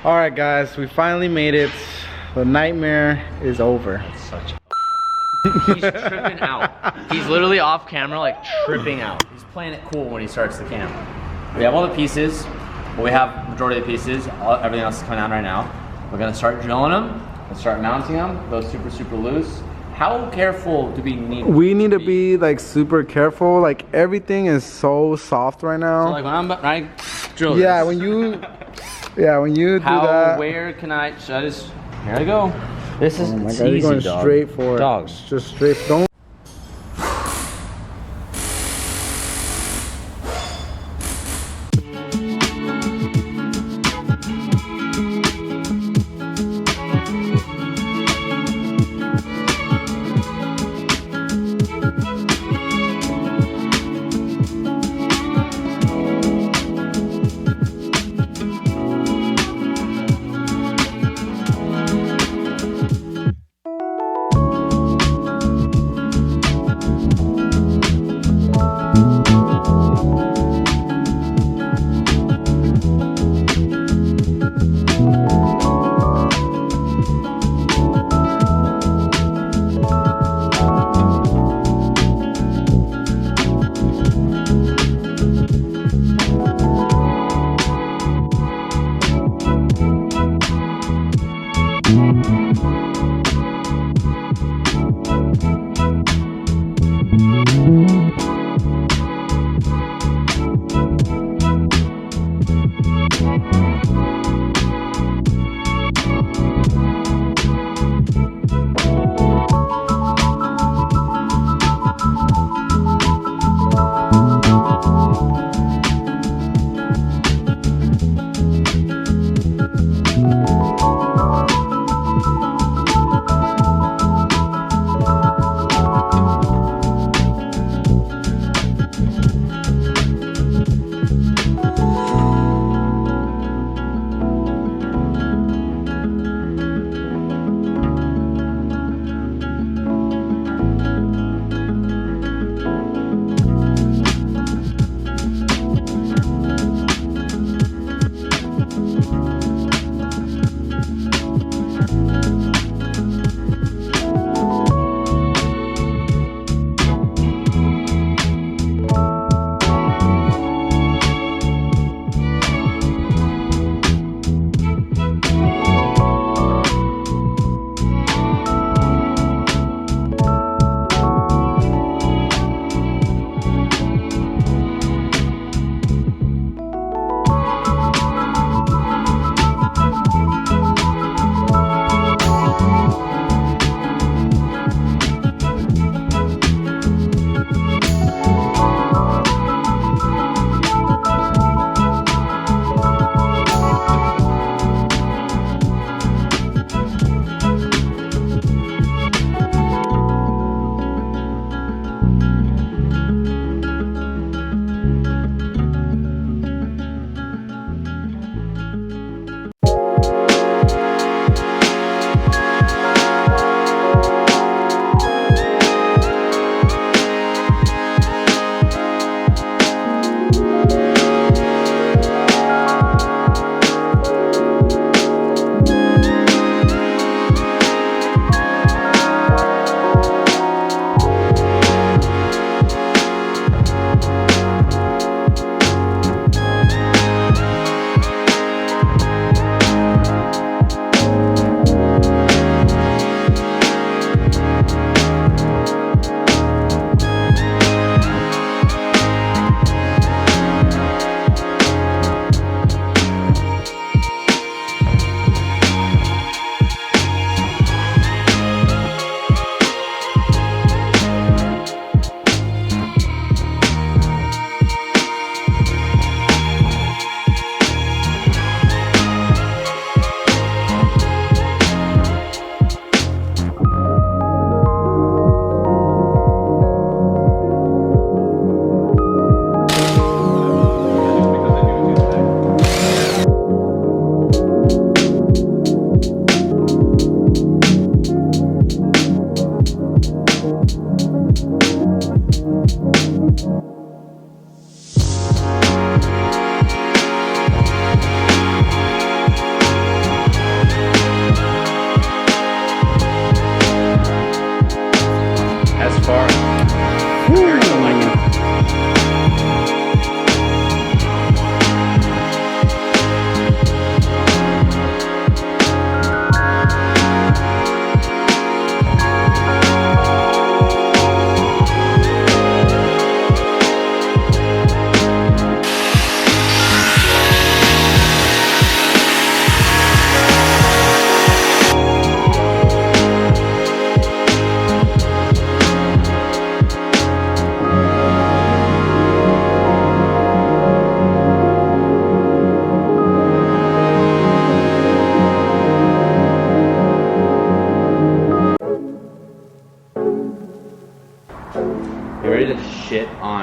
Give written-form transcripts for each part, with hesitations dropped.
All right, guys, we finally made it. The nightmare is over. That's such a He's tripping out. He's literally off camera, like tripping out. He's playing it cool when he starts the cam. We have all the pieces. Well, we have majority of the pieces. Everything else is coming out right now. We're gonna start drilling them and start mounting them. Those super loose. How careful do we need? We need to be like super careful. Like everything is so soft right now. So like when I drill yeah, this. when you do that. Where can I just? Here I go. This is Oh my it's God, you're easy, going dog. straight for it. Dog. Just straight. Don't.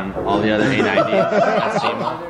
on all the other A90s at Sema.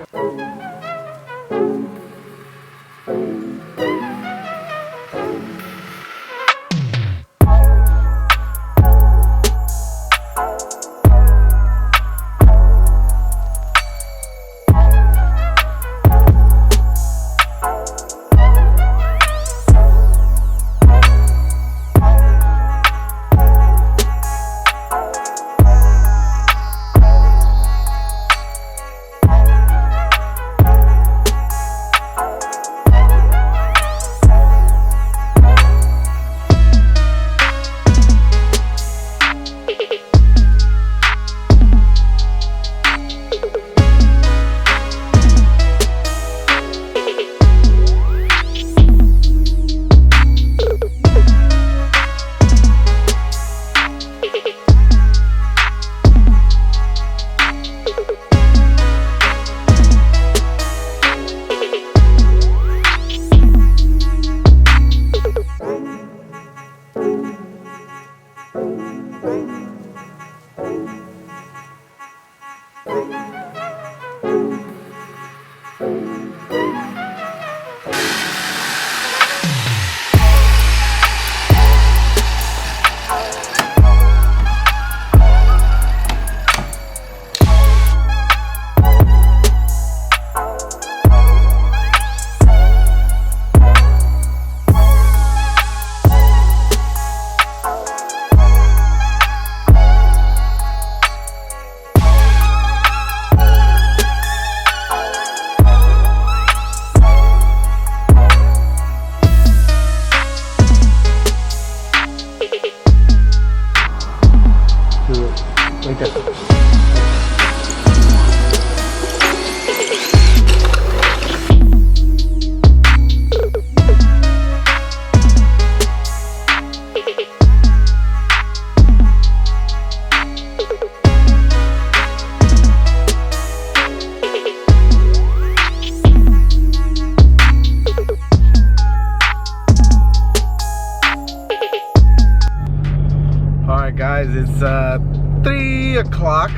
Guys, it's 3 o'clock,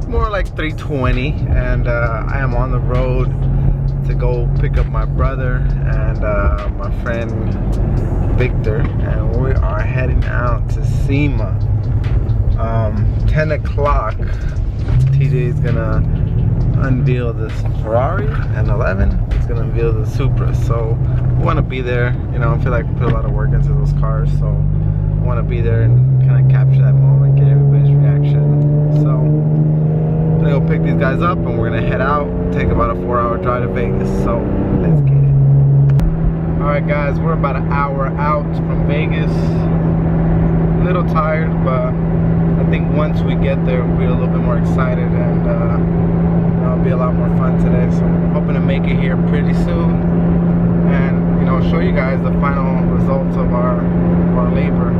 more like 3:20, and I am on the road to go pick up my brother and my friend Victor, and we are heading out to Sema. 10 o'clock, TJ is gonna unveil this Ferrari, and 11 is gonna unveil the Supra. So we want to be there. You know, I feel like we put a lot of work into those cars, so I want to be there and kind of capture that moment, get everybody's reaction. So I'm gonna go pick these guys up, and we're gonna head out. Take about a 4-hour drive to Vegas. So let's get it. All right, guys, we're about an hour out from Vegas. A little tired, but I think once we get there, we'll be a little bit more excited, and it'll be a lot more fun today. So I'm hoping to make it here pretty soon, and you know, show you guys the final results of our labor.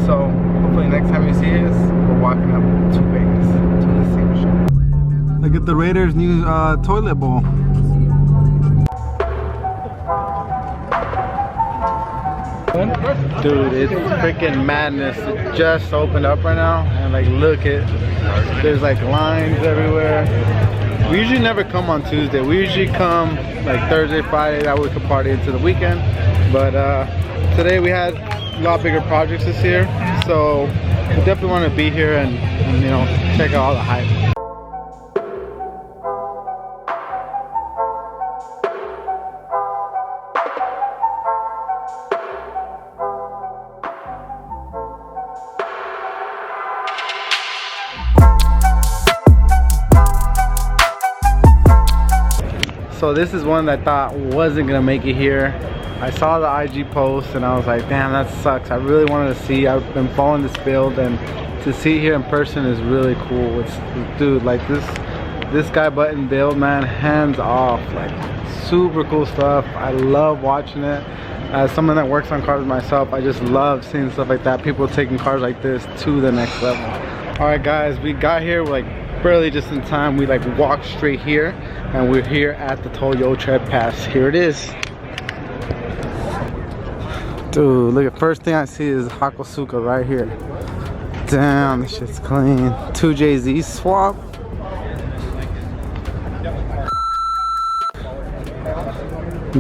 So hopefully next time you see us, we're walking up to Vegas to the Sema show. Look at the Raiders' new toilet bowl. Dude, it's freaking madness. It just opened up right now, and like, look at, there's like lines everywhere. We usually never come on Tuesday. We usually come like Thursday, Friday, that we could party into the weekend. But today we had a lot bigger projects this year, so we definitely want to be here and you know, check out all the hype. So this is one that I thought wasn't gonna make it here. I saw the IG post and I was like, damn, that sucks. I really wanted to see. I've been following this build, and to see it here in person is really cool. It's, dude, like this guy button build, man, hands off, like super cool stuff. I love watching it. As someone that works on cars myself, I just love seeing stuff like that. People taking cars like this to the next level. All right, guys, we got here like barely just in time. We like walked straight here, and we're here at the Toyo Tread Pass. Here it is. Dude, look at, first thing I see is Hakosuka right here. Damn, this shit's clean. 2JZ swap.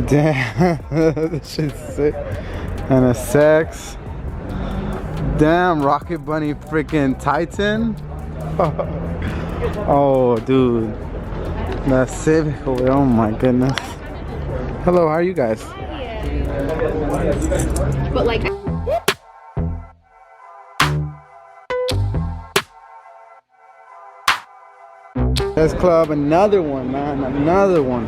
Damn, this shit's sick. And a sex. Damn, Rocket Bunny freaking Titan. Oh, dude. That Civic over there, oh my goodness. Hello, how are you guys? But like S Club, another one, man, another one.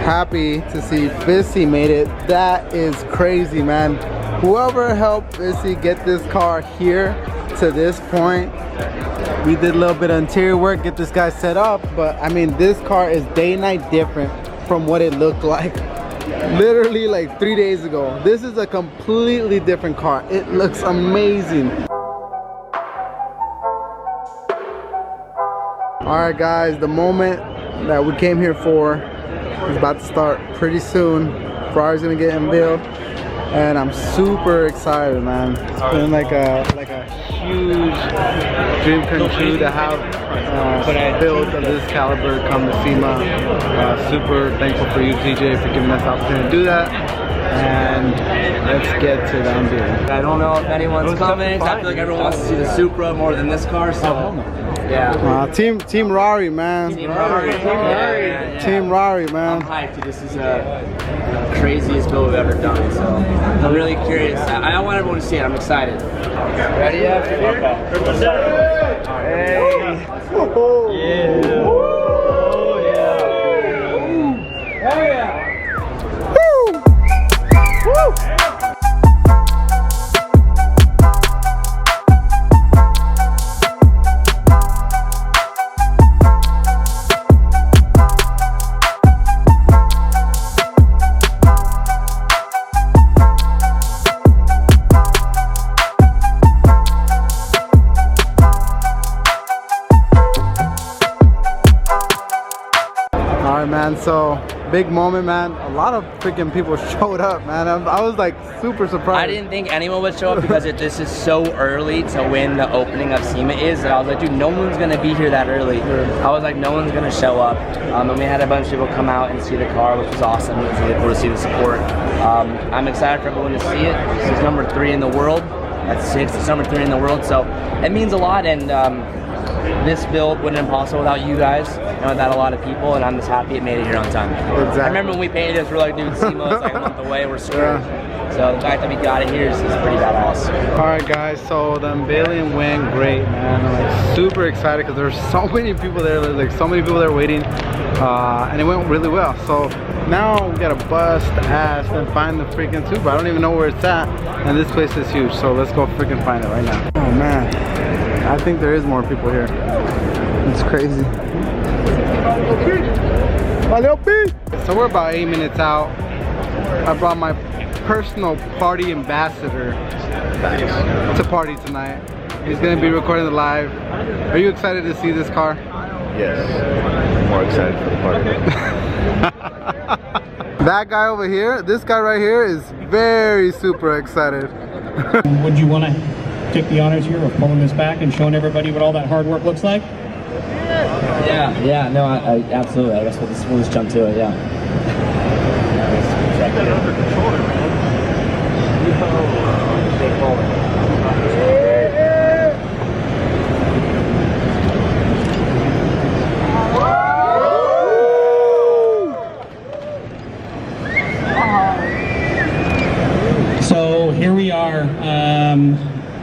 Happy to see Bissy made it. That is crazy, man. Whoever helped Bissy get this car here to this point, we did a little bit of interior work, get this guy set up, but I mean, this car is day and night different from what it looked like literally like 3 days ago. This is a completely different car. It looks amazing. All right, guys, the moment that we came here for is about to start pretty soon. Ferrari's gonna get unveiled, and I'm super excited, man. It's been like a huge dream come true to have a build of this caliber come to Sema. Super thankful for you, TJ, for giving us the opportunity to do that. And let's get to the unveiling. I don't know if anyone's coming. I feel like everyone wants to see the Supra more than this car, so yeah. Team Rari, man. Team Rari. Team Rari, man. I'm hyped, dude. This is the craziest build we've ever done, so I'm really curious. I want everyone to see it. I'm excited. Ready yet? Okay. Hey. Oh, yeah. Oh, yeah. Oh, yeah. Man, so big moment, man. A lot of freaking people showed up, man. I was like super surprised. I didn't think anyone would show up because this is so early to when the opening of Sema is. And I was like, dude, no one's gonna be here that early. I was like, no one's gonna show up. And we had a bunch of people come out and see the car, which was awesome. It was really cool to see the support. I'm excited for everyone to see it. This is number 3 in the world. That's 6. It's number 3 in the world, so it means a lot. And this build wouldn't have been possible without you guys and without a lot of people, and I'm just happy it made it here on time. Exactly. I remember when we painted this, we were like, dude, Sema is like a month away, we're screwed. So the fact that we got it here is pretty badass. Alright guys, so the unveiling went great, man. I'm like super excited because there's so many people there. There's like so many people there waiting, and it went really well. So now we gotta bust ass and find the freaking Supra. I don't even know where it's at, and this place is huge. So let's go freaking find it right now. Oh man, I think there is more people here. It's crazy. So we're about 8 minutes out. I brought my personal party ambassador to party tonight. He's gonna be recording the live. Are you excited to see this car? Yes, more excited for the party. That guy over here, this guy right here is very super excited. Would you want to take the honors here of pulling this back and showing everybody what all that hard work looks like? Yeah, no, I absolutely. I guess we'll just jump to it, yeah. So here we are.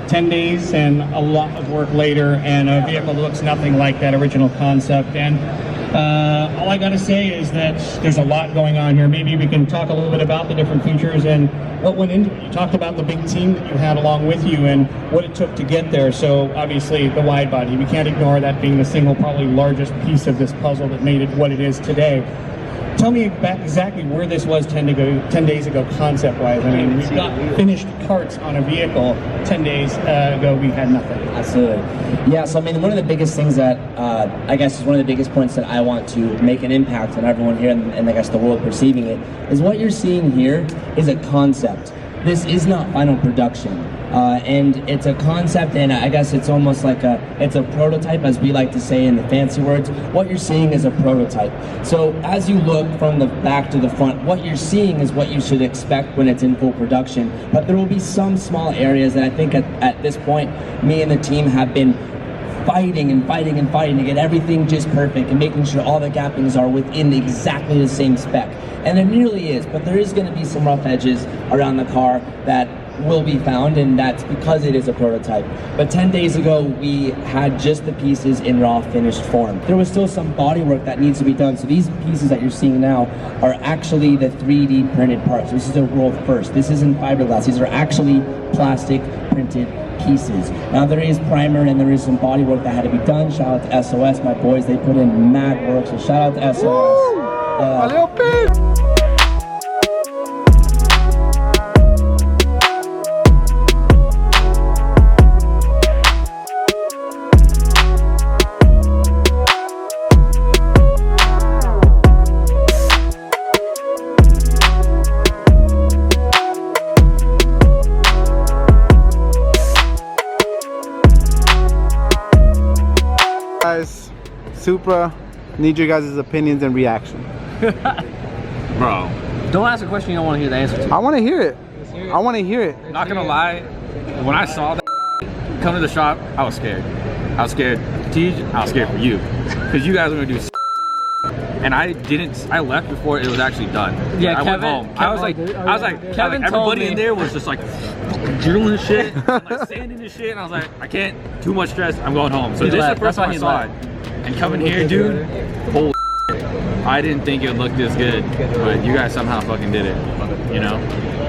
10 days and a lot of work later, and a vehicle that looks nothing like that original concept. And all I gotta say is that there's a lot going on here. Maybe we can talk a little bit about the different features and what went into it. You talked about the big team that you had along with you and what it took to get there. So obviously the wide body, we can't ignore that being the single probably largest piece of this puzzle that made it what it is today. Tell me about exactly where this was 10 days ago concept-wise. I mean, we've got finished parts on a vehicle. 10 days ago, we had nothing. Absolutely. Yeah, so I mean, one of the biggest things that, I guess is one of the biggest points that I want to make an impact on everyone here and I guess the world perceiving it, is what you're seeing here is a concept. This is not final production. And it's a concept, and I guess it's almost like it's a prototype, as we like to say in the fancy words. What you're seeing is a prototype. So as you look from the back to the front, what you're seeing is what you should expect when it's in full production. But there will be some small areas that I think at this point, me and the team have been fighting and fighting and fighting to get everything just perfect and making sure all the gappings are within exactly the same spec. And it nearly is, but there is going to be some rough edges around the car that will be found, and that's because it is a prototype. But 10 days ago, we had just the pieces in raw finished form. There was still some body work that needs to be done. So these pieces that you're seeing now are actually the 3D printed parts. This is a world first. This isn't fiberglass. These are actually plastic printed pieces. Now there is primer and there is some body work that had to be done. Shout out to SOS, my boys. They put in mad work, so shout out to SOS. A little bit. Guys, Supra, need your guys' opinions and reaction. Bro, Don't ask a question you don't want to hear the answer to. I want to hear it. I want to hear it. not gonna lie, when I saw that come to the shop, I was scared. I was scared for Tej, I was scared for you. Because you guys were gonna do and I left before it was actually done. Yeah, I went home. I was like, Kevin told everybody me. in there was just like drilling shit, and, like sanding and shit, and I was like, I can't, too much stress, I'm going home. So He this left. is the first That's why time I he saw it. And coming here, dude, holy I didn't think it would look this good, but you guys somehow fucking did it, you know?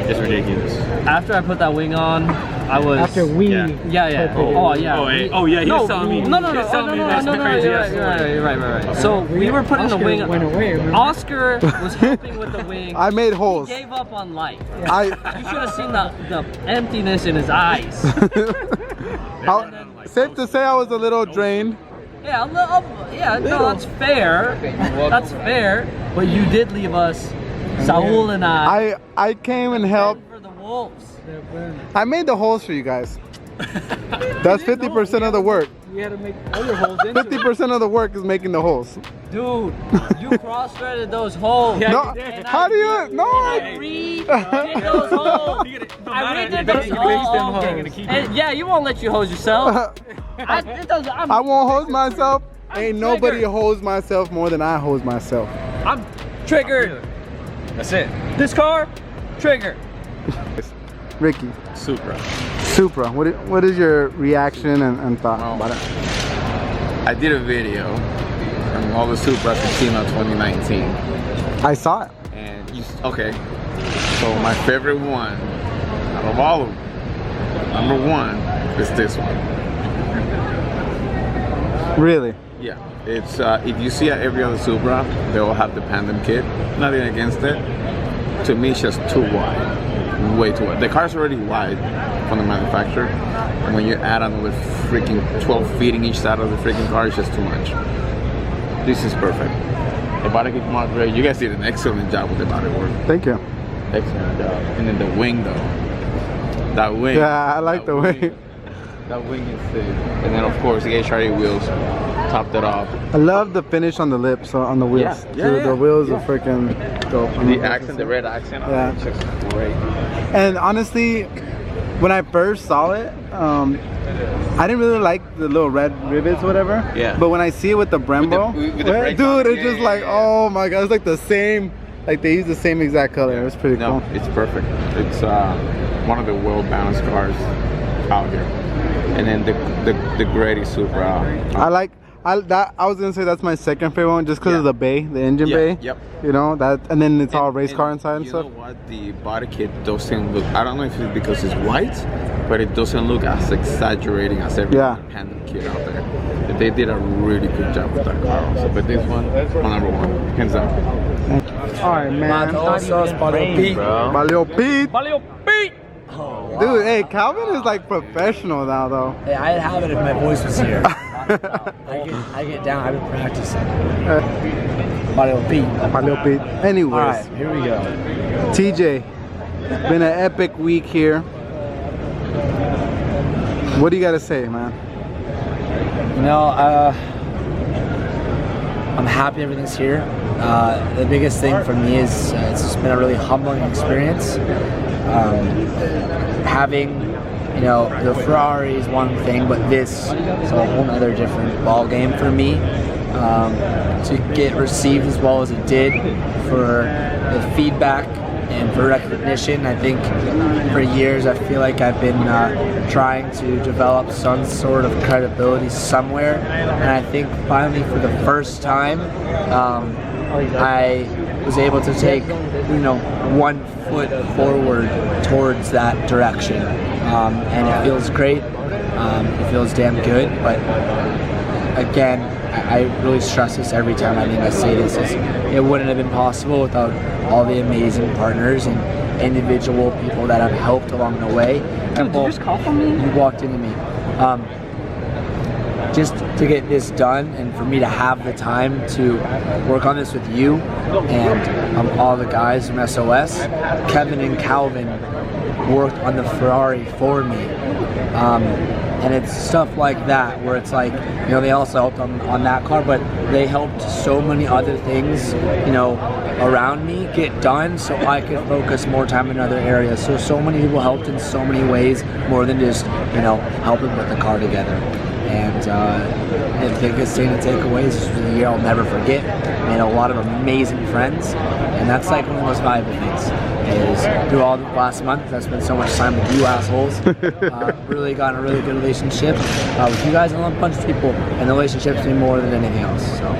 It's ridiculous. After I put that wing on, I was. After we... Yeah. Yeah. Oh yeah. Oh yeah, he was telling me. No. He was telling me that's the craziest story. You're right. So we were putting the wing. went away, remember? Oscar was helping with the wing. I made holes. He gave up on life. I You should have seen the emptiness in his eyes. safe to say I was a little drained. Yeah, no, that's fair. That's fair. But you did leave us, Saul and I came and helped. for the wolves. I made the holes for you guys. That's 50% of the work. We had to make other holes in 50% of the work is making the holes. Dude, you cross-threaded those holes. No, how do you? No. I redid those holes. I redid those holes. And yeah, you won't let you hose yourself. I won't hose myself. Ain't nobody hose myself more than I hose myself. I'm triggered. That's it. This car, trigger. Ricky, Supra. what is your reaction and thought about it? I did a video on all the Supras in Sema 2019. I saw it. And okay, so my favorite one out of all of them, #1 is this one. Really? Yeah, it's if you see at every other Supra, they all have the Pandem kit. Nothing against it. To me, it's just too wide. Way too wide. The car's already wide from the manufacturer, and when you add another freaking 12 feet in each side of the freaking car, it's just too much. This is perfect. The body kit comes out great. You guys did an excellent job with the body work. Thank you. Excellent job. And then the wing though. That wing. Yeah, I like the wing. That wing is sick. And then of course the HRE wheels topped it off. I love the finish on the lips, on the wheels. Yeah, The wheels are freaking dope. The accent, the red accent, Yeah. it's just great. And honestly, when I first saw it, I didn't really like the little red rivets, whatever. Yeah. But when I see it with the Brembo, with the brakes dude, on it, it's just like, oh my god, it's like the same. Like they use the same exact color. It's pretty No, cool. it's perfect. It's one of the well-balanced cars out here. and then the Grady Supra. I was gonna say that's my second favorite one, just because of the bay, the engine bay. Yep. You know that, and then it's all race car inside and you stuff. know what? The body kit doesn't look. I don't know if it's because it's white, but it doesn't look as exaggerating as every independent kit out there. They did a really good job with that car also. But this one, my number one, hands down. All right, man. Valeu, Pete. Dude, hey, Calvin is like professional now, though. Hey, I'd have it if my voice was here. I get down. I've been practicing. Valeu, Pete. Anyways, all right, here we go. TJ, been an epic week here. What do you got to say, man? You know, I'm happy everything's here. The biggest thing for me is it's just been a really humbling experience. Having, you know, the Ferrari is one thing, but this is a whole other different ball game for me. To get received as well as it did, for the feedback and for recognition. I think for years I feel like I've been trying to develop some sort of credibility somewhere, and I think finally for the first time I was able to take, you know, 1 foot forward towards that direction, and it feels great. It feels damn good, but again, I really stress this every time I say this, is it wouldn't have been possible without all the amazing partners and individual people that have helped along the way. Dude, did you just call for me? You walked into me. Just to get this done and for me to have the time to work on this with you and all the guys from SOS. Kevin and Calvin worked on the Ferrari for me. And it's stuff like that where it's like, you know, they also helped on that car, but they helped so many other things, you know, around me get done so I could focus more time in other areas. So many people helped in so many ways, more than just, you know, helping put the car together. And the biggest thing to take away is this was a year I'll never forget. Made a lot of amazing friends, and that's like one of the most valuable things. Is through all the last month, I spent so much time with you assholes. Really got in a really good relationship with you guys and a bunch of people, and the relationship's been more than anything else. So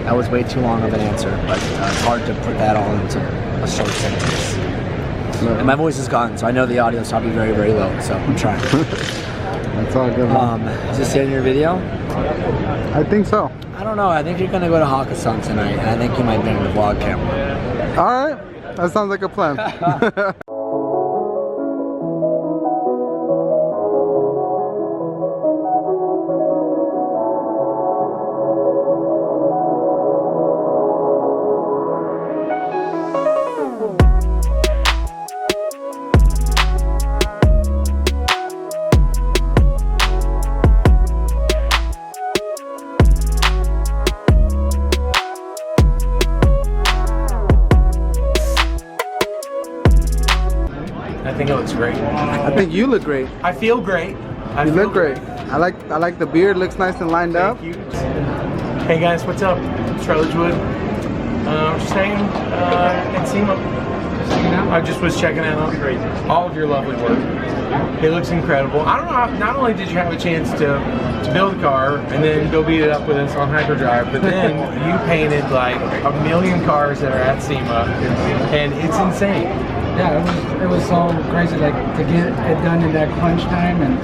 that was way too long of an answer, but it's hard to put that all into a short sentence. And my voice is gone, so I know the audio is probably very, very low, so I'm trying. That's all good. Is this the end of your video? I think so. I don't know. I think you're gonna go to Hakkasan tonight, and I think you might bring the vlog camera. All right, that sounds like a plan. I think it looks great. I think you look great. I feel great. You look great. I like the beard. Looks nice and lined up. Thank you. Hey guys, what's up? It's Rutledge Wood. Just hanging in Sema. I just was checking out all of your lovely work. It looks incredible. I don't know how, not only did you have a chance to build a car and then go beat it up with us on HyperDrive, but then you painted like 1 million cars that are at Sema, and it's insane. Yeah, it was so crazy, like to get it done in that crunch time and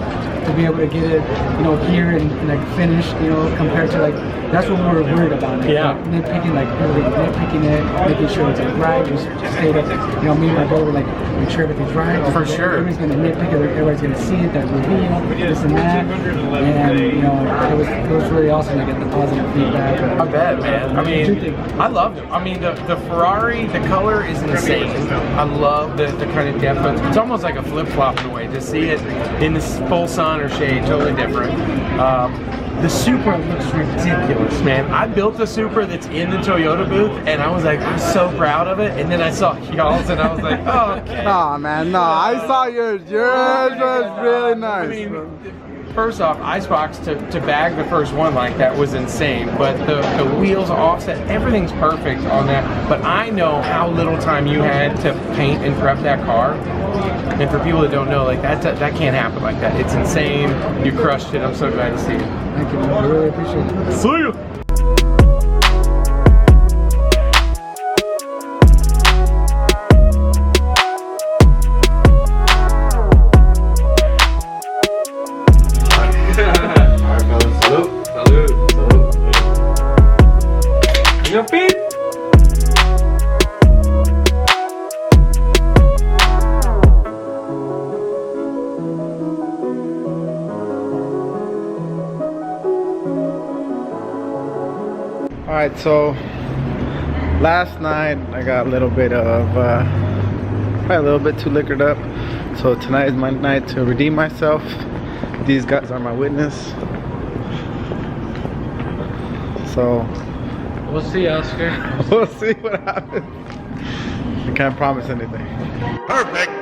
to be able to get it, you know, here and like finished, you know, compared to like, that's what we were worried about. Like, yeah. Nitpicking, like nitpicking it, making sure it's like right. We stayed up, you know, me and my brother were like, make sure everything's right. For sure. Everybody's gonna nitpick it, everybody's gonna see it, that reveal, this and that. And you know, it was really awesome to get the positive feedback. I bet, man. I mean, I love it. I mean, the Ferrari, the color is insane. I love the kind of depth. It's almost like a flip-flop in a way. To see it in this full sun or shade, totally different. The Supra looks ridiculous, man. I built a Supra that's in the Toyota booth, and I was like, I'm so proud of it. And then I saw y'all's, and I was like, oh, okay. Nah, man, no. I saw yours. Yours was really nice. I mean, first off, Icebox to bag the first one like that was insane. But the wheels offset, everything's perfect on that. But I know how little time you had to paint and prep that car. And for people that don't know, like that can't happen like that. It's insane. You crushed it. I'm so glad to see you. Thank you, man. I really appreciate it. See you. Alright, fellas. Salute. Salute. Salute. Your feet. Alright, so last night I got a little bit of probably a little bit too liquored up, so tonight is my night to redeem myself. These guys are my witness, so We'll see, Oscar. we'll see what happens. I can't promise anything. Perfect.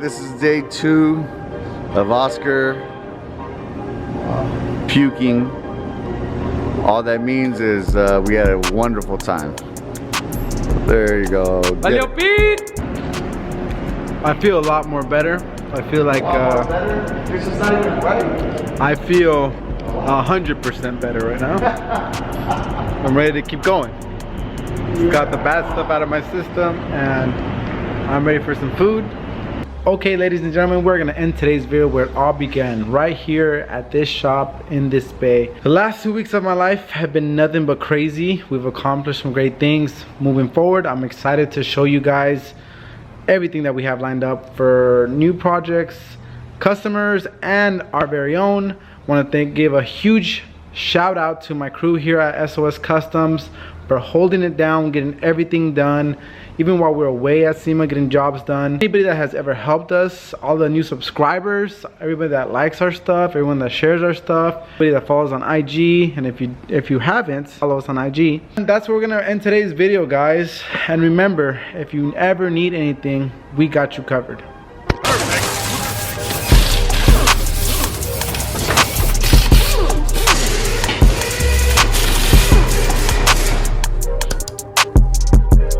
This is day 2 of Oscar puking. All that means is we had a wonderful time. There you go. I feel a lot more better. I feel like I feel 100% better right now. I'm ready to keep going. Got the bad stuff out of my system, and I'm ready for some food. Okay, ladies and gentlemen, we're gonna end today's video where it all began, right here at this shop in this bay. The last 2 weeks of my life have been nothing but crazy. We've accomplished some great things. Moving forward, I'm excited to show you guys everything that we have lined up for new projects, customers, and our very own. Want to give a huge shout out to my crew here at SOS Customs for holding it down, getting everything done, even while we're away at Sema, getting jobs done. Anybody that has ever helped us, all the new subscribers, everybody that likes our stuff, everyone that shares our stuff, everybody that follows on IG, and if you haven't, follow us on IG. And that's where we're gonna end today's video, guys. And remember, if you ever need anything, we got you covered. Perfect.